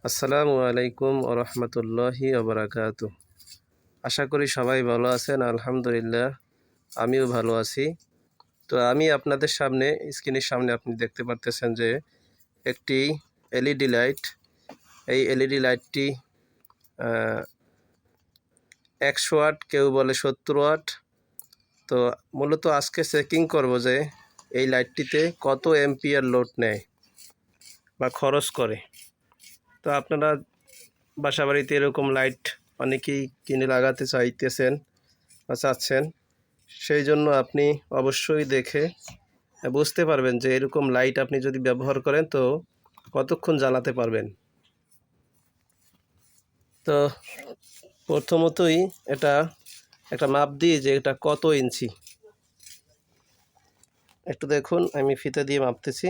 আসসালামু আলাইকুম ওরহমতুল্লাহি ওবরাকাতু। আশা করি সবাই ভালো আছেন। আলহামদুলিল্লাহ আমিও ভালো আছি। তো আমি আপনাদের সামনে স্ক্রিনের সামনে আপনি দেখতে পারতেছেন যে একটি এলইডি লাইট। এই এলইডি লাইটটি 100 ওয়াট, কেউ বলে 70 ওয়াট। তো মূলত আজকে চেকিং করব যে এই লাইটটিতে কত এম্পিয়ার লোড নেয় বা খরচ করে। তো আপনারা বাসাবাড়িতে এরকম লাইট অনেকেই কিনে লাগাতে চাইতেছেন বা চাচ্ছেন, সেই জন্য আপনি অবশ্যই দেখে বুঝতে পারবেন যে এরকম লাইট আপনি যদি ব্যবহার করেন তো কতক্ষণ জ্বালাতে পারবেন। তো প্রথমতই এটা একটা মাপ দিই যে এটা কত ইঞ্চি। একটু দেখুন, আমি ফিতে দিয়ে মাপতেছি।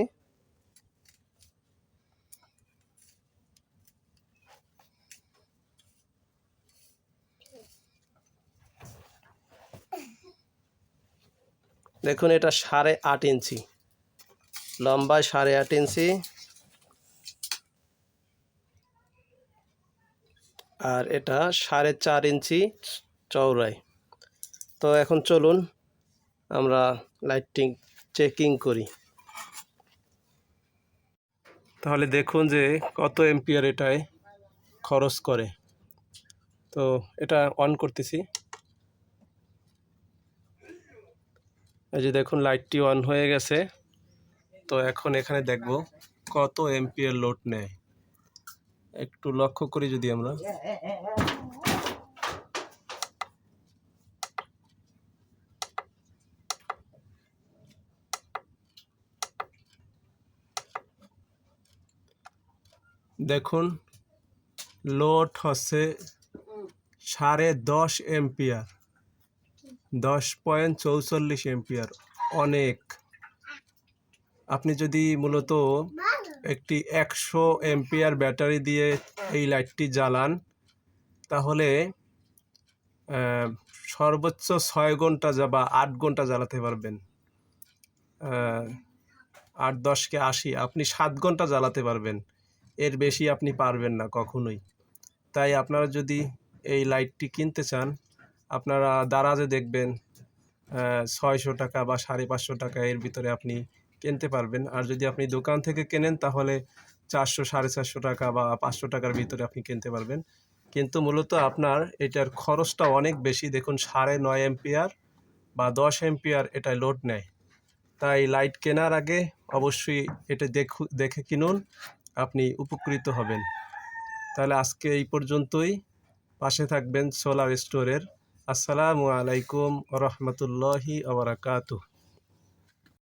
দেখুন, এটা 8.5 ইঞ্চি লম্বায়, 8.5 ইঞ্চি, আর এটা 4.5 ইঞ্চি চওড়ায়। তো এখন চলুন আমরা লাইটিং চেকিং করি। তাহলে দেখুন যে কত এম্পিয়ার এটায় খরচ করে। তো এটা অন করতেছি। এই যে দেখুন, লাইটটি অন হয়ে গেছে। তো এখন এখানে দেখব কত এম্পিয়ার লোড নেয়। একটু লক্ষ্য করি যদি আমরা, দেখুন লোড হচ্ছে 10.5 এম্পিয়ার, 10.44 এম্পিয়ার। অনেক। আপনি যদি মূলত একটি 100 এম্পিয়ার ব্যাটারি দিয়ে এই লাইটটি জ্বালান তাহলে সর্বোচ্চ 6 ঘন্টা বা 8 ঘন্টা জ্বালাতে পারবেন। 8-10 × 80 আপনি 7 ঘন্টা জ্বালাতে পারবেন। এর বেশি আপনি পারবেন না কখনোই। তাই আপনারা যদি এই লাইটটি কিনতে চান, আপনারা দারাজে দেখবেন 600 টাকা বা 550 টাকা এর ভিতরে আপনি কিনতে পারবেন। আর যদি আপনি দোকান থেকে কেনেন তাহলে 400-450 টাকা বা 500 টাকার ভিতরে আপনি কিনতে পারবেন। কিন্তু মূলত আপনার এটার খরচটা অনেক বেশি। দেখুন, 9.5 এম্পিয়ার বা 10 এম্পিয়ার এটা লোড নেয়। তাই লাইট কেনার আগে অবশ্যই এটা দেখে কিনুন, আপনি উপকৃত হবেন। তাহলে আজকে এই পর্যন্তই। পাশে থাকবেন সোলার স্টোরের। আসসালামু আলাইকুম ওয়া রাহমাতুল্লাহি ওয়া বারাকাতুহু।